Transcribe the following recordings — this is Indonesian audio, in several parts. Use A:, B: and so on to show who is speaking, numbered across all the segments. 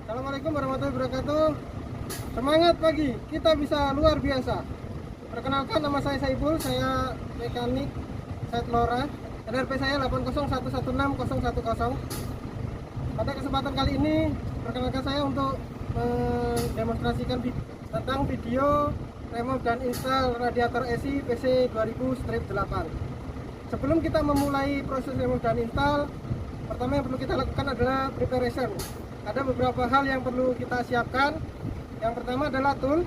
A: Assalamualaikum warahmatullahi wabarakatuh. Semangat pagi, kita bisa luar biasa. Perkenalkan, nama saya Saiful, saya mekanik Set Lora. NRP saya 801161010. Pada kesempatan kali ini, perkenalkan saya untuk mendemonstrasikan tentang video remove dan install radiator AC PC 2000-8. Sebelum kita memulai proses remove dan install, pertama yang perlu kita lakukan adalah preparation. Ada beberapa hal yang perlu kita siapkan. Yang pertama adalah tool,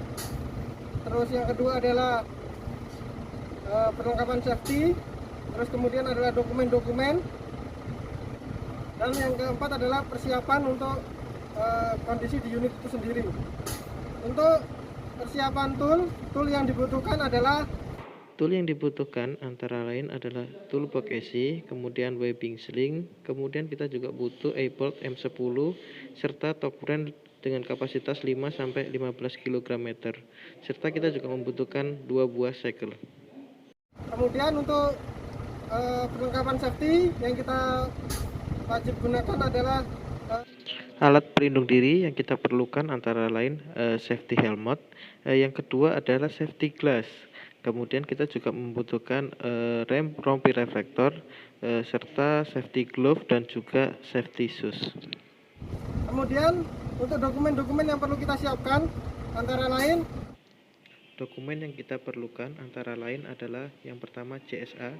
A: terus yang kedua adalah perlengkapan safety, terus kemudian adalah dokumen-dokumen, dan yang keempat adalah persiapan untuk kondisi di unit itu sendiri. Untuk persiapan tool yang dibutuhkan adalah
B: Tool yang dibutuhkan antara lain adalah toolbox AC, kemudian webbing sling, kemudian kita juga butuh A-bolt M10 serta top wrench dengan kapasitas 5-15 kg, serta kita juga membutuhkan 2 buah segel.
A: Kemudian untuk perlengkapan safety yang kita wajib gunakan adalah
B: Alat pelindung diri yang kita perlukan antara lain safety helmet, yang kedua adalah safety glass. Kemudian kita juga membutuhkan rem rompi reflektor, serta safety glove dan juga safety shoes.
A: Kemudian untuk dokumen-dokumen yang perlu kita siapkan antara lain
B: Dokumen yang kita perlukan antara lain adalah yang pertama CSA,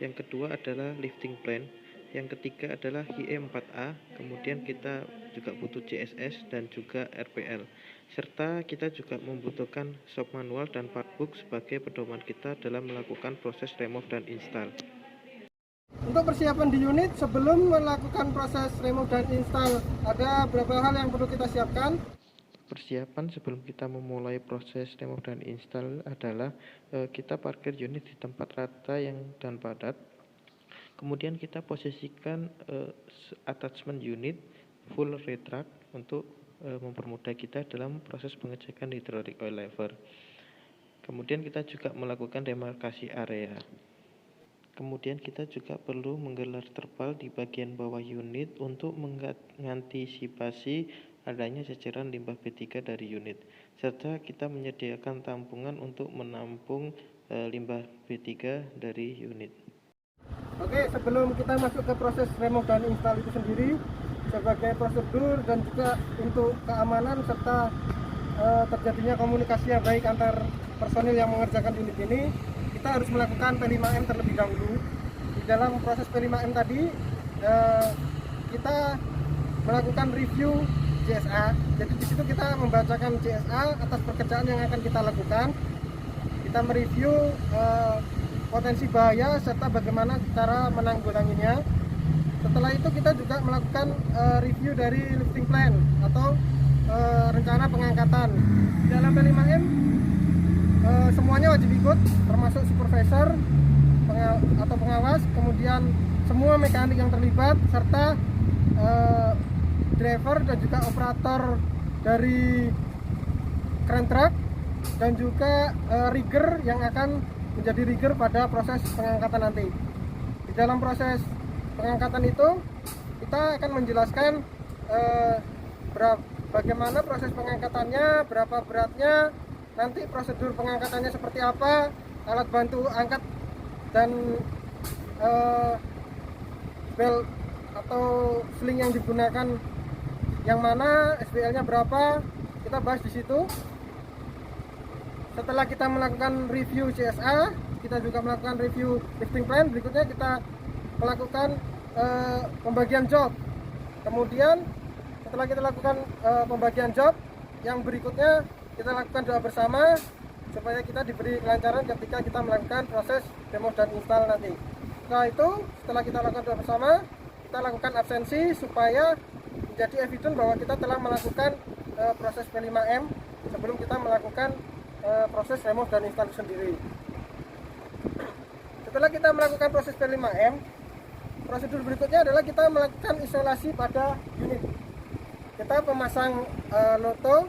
B: yang kedua adalah lifting plan, yang ketiga adalah HIE4A, kemudian kita juga butuh CSS dan juga RPL, serta kita juga membutuhkan shop manual dan partbook sebagai pedoman kita dalam melakukan proses remove dan install.
A: Untuk persiapan di unit sebelum melakukan proses remove dan install, ada beberapa hal yang perlu kita siapkan.
B: Persiapan sebelum kita memulai proses remove dan install adalah kita parkir unit di tempat rata dan padat. Kemudian kita posisikan attachment unit full retract untuk mempermudah kita dalam proses pengecekan hydraulic oil lever. Kemudian kita juga melakukan demarkasi area. Kemudian kita juga perlu menggelar terpal di bagian bawah unit untuk mengantisipasi adanya ceceran limbah B3 dari unit, serta kita menyediakan tampungan untuk menampung limbah B3 dari unit.
A: Oke, sebelum kita masuk ke proses remove dan install itu sendiri, sebagai prosedur dan juga untuk keamanan serta terjadinya komunikasi yang baik antar personil yang mengerjakan unit ini, kita harus melakukan P5M terlebih dahulu. Di dalam proses P5M tadi, kita melakukan review CSA. Jadi di situ kita membacakan CSA atas pekerjaan yang akan kita lakukan. Kita mereview potensi bahaya serta bagaimana cara menanggulanginya. Setelah itu kita juga melakukan review dari lifting plan atau rencana pengangkatan. Di dalam P5M semuanya wajib ikut, termasuk supervisor atau pengawas, kemudian semua mekanik yang terlibat, serta driver dan juga operator dari crane truck, dan juga rigger yang akan menjadi rigger pada proses pengangkatan nanti. Di dalam proses pengangkatan itu kita akan menjelaskan bagaimana proses pengangkatannya, berapa beratnya, nanti prosedur pengangkatannya seperti apa, alat bantu angkat dan belt atau sling yang digunakan yang mana, SBL-nya berapa, kita bahas di situ. Setelah kita melakukan review CSA, kita juga melakukan review lifting plan. Berikutnya kita melakukan pembagian job. Kemudian setelah kita lakukan pembagian job, yang berikutnya kita lakukan doa bersama supaya kita diberi kelancaran ketika kita melakukan proses remove dan install nanti. Setelah itu, setelah kita lakukan doa bersama, kita lakukan absensi supaya menjadi evidence bahwa kita telah melakukan proses P5M sebelum kita melakukan proses remove dan install sendiri. Setelah kita melakukan proses P5M, prosedur berikutnya adalah kita melakukan isolasi pada unit. Kita memasang loto.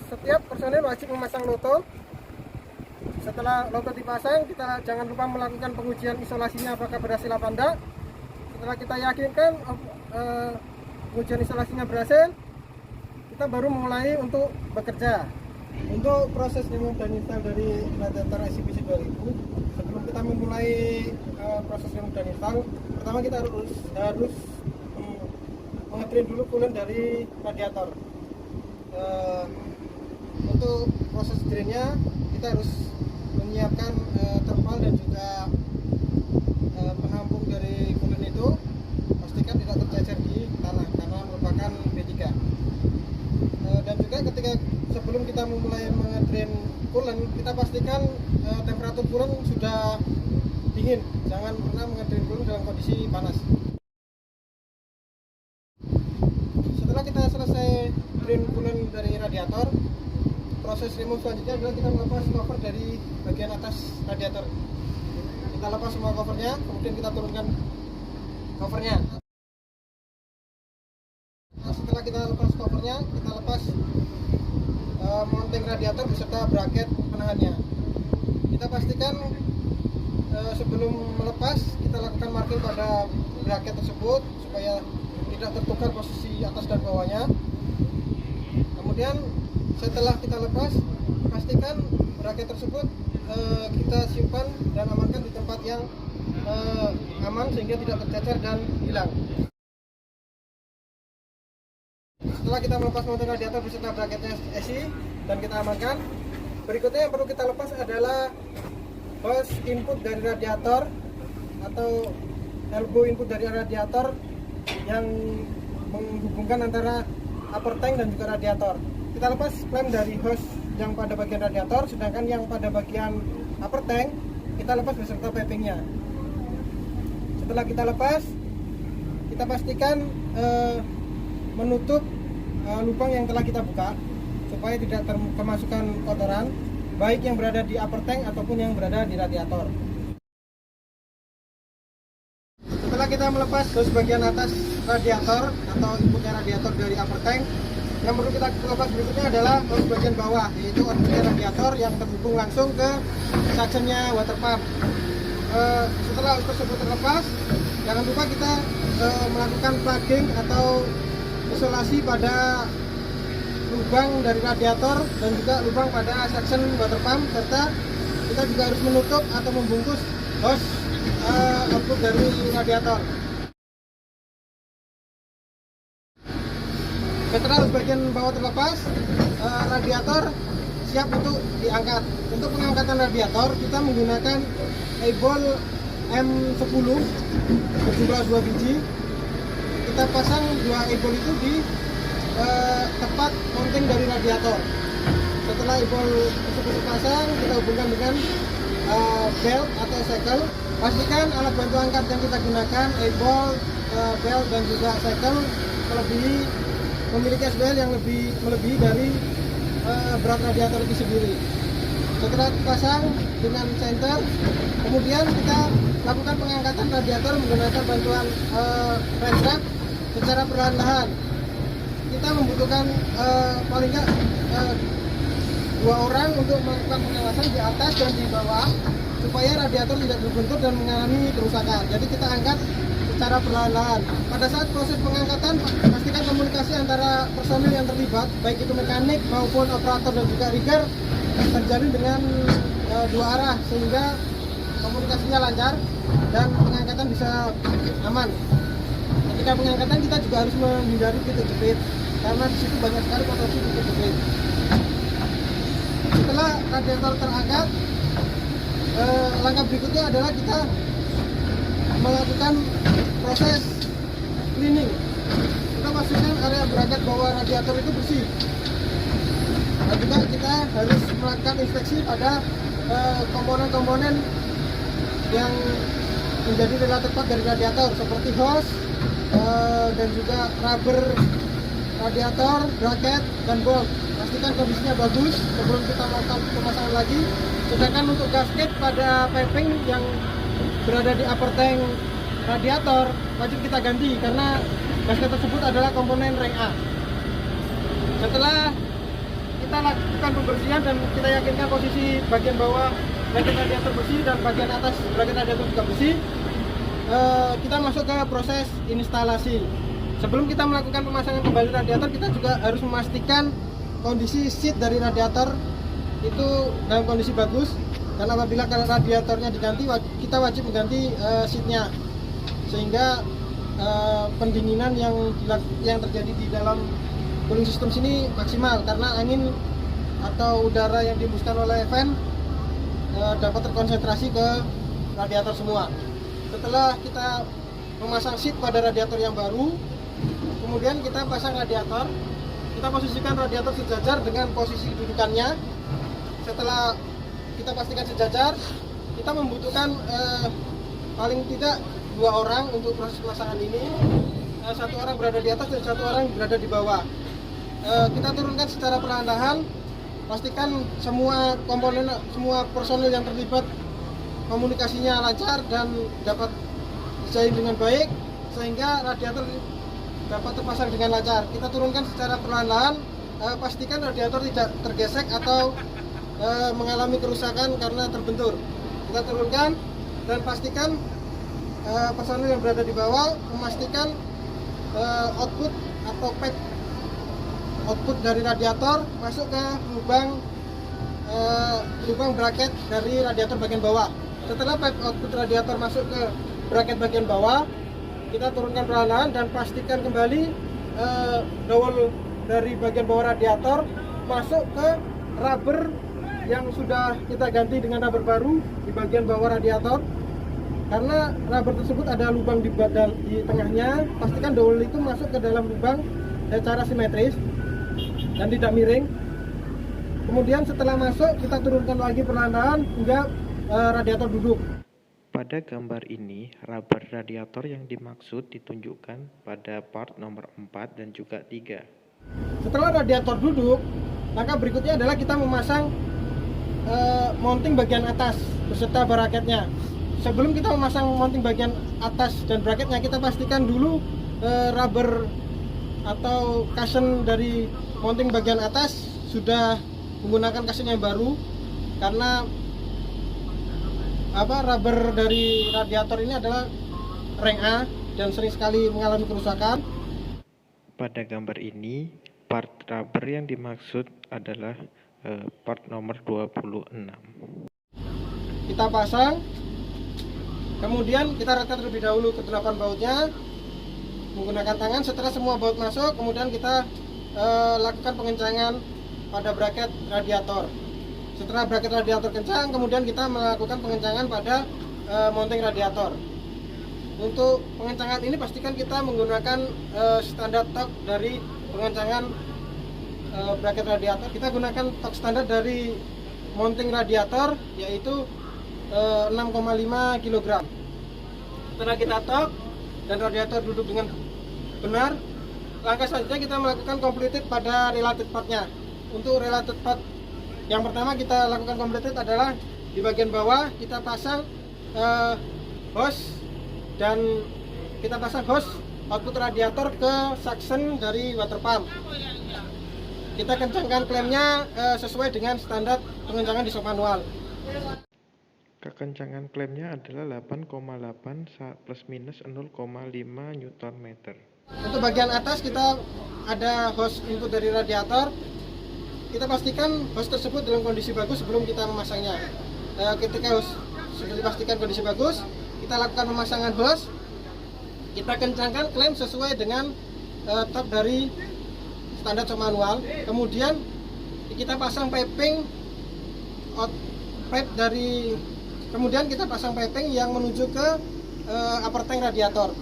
A: Setiap personel wajib memasang loto. Setelah loto dipasang, kita jangan lupa melakukan pengujian isolasinya apakah berhasil apa enggak. Setelah kita yakinkan pengujian instalasinya berhasil, kita baru mulai untuk bekerja. Untuk proses remove dan install dari radiator ICBC 2000, sebelum kita memulai proses remove dan install, pertama kita harus mengedrain dulu coolant dari radiator. Untuk proses drainnya kita harus menyiapkan terpal dan juga penampung dari coolant itu, pastikan tidak tercecer di tanah karena merupakan B3. Dan juga ketika sebelum kita memulai mengedrain coolant, kita pastikan temperatur coolant sudah dingin, jangan pernah mengedrain coolant dalam kondisi panas. Setelah kita selesai drain coolant dari radiator, proses remove selanjutnya adalah kita melepas cover dari bagian atas radiator. Kita lepas semua covernya, kemudian kita turunkan covernya. Setelah kita lepas covernya, kita lepas mounting radiator beserta bracket penahannya. Kita pastikan sebelum melepas, kita lakukan marking pada bracket tersebut supaya tidak tertukar posisi atas dan bawahnya. Kemudian setelah kita lepas, pastikan bracket tersebut kita simpan dan amankan di tempat yang aman sehingga tidak tercecer dan hilang. Setelah kita melepas mounting radiator beserta bracketnya SI dan kita amankan, berikutnya yang perlu kita lepas adalah hose input dari radiator atau elbow input dari radiator yang menghubungkan antara upper tank dan juga radiator. Kita lepas klem dari hose yang pada bagian radiator, sedangkan yang pada bagian upper tank kita lepas beserta pipingnya. Setelah kita lepas, kita pastikan menutup lubang yang telah kita buka supaya tidak kemasukan kotoran, baik yang berada di upper tank ataupun yang berada di radiator. Setelah kita melepas hose bagian atas radiator atau inputnya radiator dari upper tank, yang perlu kita lepas berikutnya adalah hose bagian bawah, yaitu outputnya radiator yang terhubung langsung ke suctionnya water pump. Setelah hose tersebut terlepas, jangan lupa kita melakukan plugging atau isolasi pada lubang dari radiator dan juga lubang pada suction water pump, serta kita juga harus menutup atau membungkus hose output dari radiator. Setelah hose bagian bawah terlepas, radiator siap untuk diangkat. Untuk pengangkatan radiator kita menggunakan eyeball M10 berjumlah 2 biji. Kita pasang 2 eyeball itu di tempat mounting dari radiator. Setelah eyeball tersebut dipasang, kita hubungkan dengan belt atau shackle. Pastikan alat bantu angkat yang kita gunakan, eyeball, belt dan juga shackle memiliki SBL yang melebihi dari berat radiator itu sendiri. Setelah dipasang dengan center, kemudian kita lakukan pengangkatan radiator menggunakan bantuan wrench rack secara perlahan-lahan. Kita membutuhkan paling nggak 2 orang untuk melakukan pengawasan di atas dan di bawah supaya radiator tidak terbentur dan mengalami kerusakan. Jadi kita angkat secara perlahan-lahan. Pada saat proses pengangkatan, pastikan komunikasi antara personil yang terlibat, baik itu mekanik maupun operator dan juga rigger, terjalin dengan 2 arah sehingga komunikasinya lancar dan pengangkatan bisa aman. Ketika pengangkatan kita juga harus menghindari titik jepit karena di situ banyak sekali potensi titik jepit. Setelah radiator terangkat, langkah berikutnya adalah kita melakukan proses cleaning. Kita pastikan area bracket bawah radiator itu bersih. Dan juga kita harus melakukan inspeksi pada komponen-komponen yang menjadi relatif part dari radiator seperti hose dan juga rubber radiator, bracket, dan bolt. Pastikan kondisinya bagus sebelum kita melakukan pemasangan lagi. Sedangkan untuk gasket pada piping yang berada di upper tank radiator wajib kita ganti karena gasket tersebut adalah komponen rank A. Setelah kita lakukan pembersihan dan kita yakinkan posisi bagian bawah bracket radiator bersih dan bagian atas bracket radiator juga bersih, kita masuk ke proses instalasi. Sebelum kita melakukan pemasangan kembali radiator, kita juga harus memastikan kondisi seat dari radiator itu dalam kondisi bagus. Dan apabila radiatornya diganti, kita wajib mengganti seatnya, sehingga pendinginan yang terjadi di dalam cooling system sini maksimal, karena angin atau udara yang dihembuskan oleh fan dapat terkonsentrasi ke radiator semua. Setelah kita memasang seat pada radiator yang baru, kemudian kita pasang radiator. Kita posisikan radiator sejajar dengan posisi kedudukannya. Setelah kita pastikan sejajar, kita membutuhkan paling tidak 2 orang untuk proses pemasangan ini. 1 orang berada di atas dan 1 orang berada di bawah. Kita turunkan secara perlahan-lahan. Pastikan semua komponen, semua personil yang terlibat komunikasinya lancar dan dapat dijalin dengan baik, sehingga radiator dapat terpasang dengan lancar. Kita turunkan secara perlahan-lahan. Pastikan radiator tidak tergesek atau mengalami kerusakan karena terbentur. Kita turunkan dan pastikan personil yang berada di bawah memastikan output atau pipe output dari radiator masuk ke lubang bracket dari radiator bagian bawah. Setelah pipe output radiator masuk ke bracket bagian bawah, kita turunkan perlahan dan pastikan kembali dowel dari bagian bawah radiator masuk ke rubber yang sudah kita ganti dengan rubber baru di bagian bawah radiator. Karena rubber tersebut ada lubang di tengahnya, pastikan dowel itu masuk ke dalam lubang secara simetris dan tidak miring. Kemudian setelah masuk, kita turunkan lagi perlahan-lahan hingga radiator duduk.
B: Pada gambar ini, rubber radiator yang dimaksud ditunjukkan pada part nomor 4 dan juga 3.
A: Setelah radiator duduk, langkah berikutnya adalah kita memasang mounting bagian atas beserta bracketnya. Sebelum kita memasang mounting bagian atas dan bracketnya, kita pastikan dulu rubber atau cushion dari mounting bagian atas sudah menggunakan cushion yang baru, karena rubber dari radiator ini adalah rank A dan sering sekali mengalami kerusakan.
B: Pada gambar ini, part rubber yang dimaksud adalah part nomor 26.
A: Kita pasang, kemudian kita rekat terlebih dahulu ke 8 bautnya menggunakan tangan. Setelah semua baut masuk, kemudian kita lakukan pengencangan pada bracket radiator. Setelah bracket radiator kencang, kemudian kita melakukan pengencangan pada mounting radiator. Untuk pengencangan ini pastikan kita menggunakan standar torque dari pengencangan bracket radiator. Kita gunakan torque standar dari mounting radiator, yaitu 6,5 kg. Setelah kita torque dan radiator duduk dengan benar, langkah selanjutnya kita melakukan completed pada related partnya. Untuk related part yang pertama kita lakukan completed adalah di bagian bawah kita pasang hose, dan kita pasang hose output radiator ke suction dari water pump. Kita kencangkan klemnya sesuai dengan standar pengencangan di shop manual.
B: Kekencangan klemnya adalah 8,8 plus minus 0,5 Nm.
A: Untuk bagian atas kita ada hose input dari radiator. Kita pastikan hose tersebut dalam kondisi bagus sebelum kita memasangnya. Ketika hose sudah dipastikan kondisi bagus, kita lakukan pemasangan hose. Kita kencangkan klem sesuai dengan torque dari standar shop manual. Kemudian kita pasang piping kemudian kita pasang piping yang menuju ke upper tank radiator.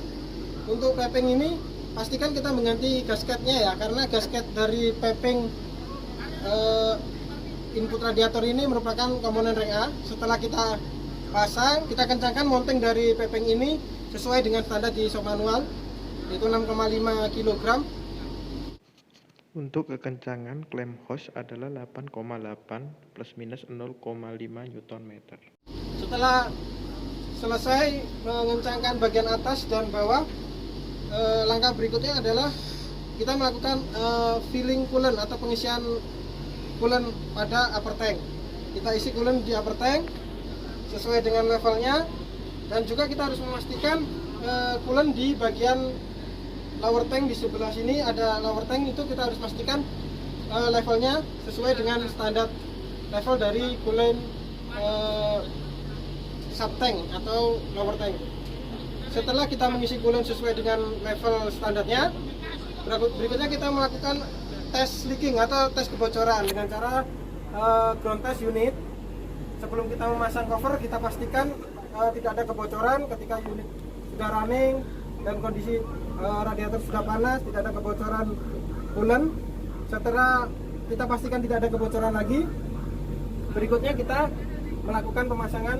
A: Untuk piping ini pastikan kita mengganti gasketnya ya, karena gasket dari piping input radiator ini merupakan komponen rank A. Setelah kita pasang, kita kencangkan mounting dari piping ini sesuai dengan standar di shop manual, yaitu 6,5 kg.
B: Untuk kekencangan klem hose adalah 8,8 plus minus 0,5 Nm.
A: Setelah selesai mengencangkan bagian atas dan bawah, langkah berikutnya adalah kita melakukan filling coolant atau pengisian coolant pada upper tank. Kita isi coolant di upper tank sesuai dengan levelnya, dan juga kita harus memastikan coolant di bagian lower tank di sebelah sini ada lower tank, itu kita harus pastikan levelnya sesuai dengan standar level dari coolant sub tank atau lower tank. Setelah kita mengisi coolant sesuai dengan level standarnya, berikutnya kita melakukan tes leaking atau tes kebocoran dengan cara ground test unit. Sebelum kita memasang cover, kita pastikan tidak ada kebocoran. Ketika unit sudah running dan kondisi radiator sudah panas, tidak ada kebocoran coolant. Setelah kita pastikan tidak ada kebocoran lagi, berikutnya kita melakukan pemasangan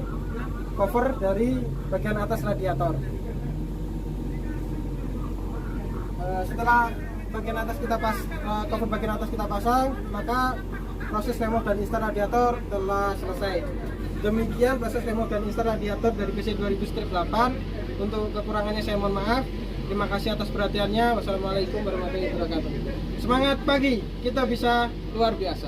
A: cover dari bagian atas radiator. Setelah bagian atas cover bagian atas kita pasang, maka proses remove dan install radiator telah selesai. Demikian proses remove dan install radiator dari PC 2000-8. Untuk kekurangannya saya mohon maaf. Terima kasih atas perhatiannya. Wassalamualaikum warahmatullahi wabarakatuh. Semangat pagi, kita bisa luar biasa.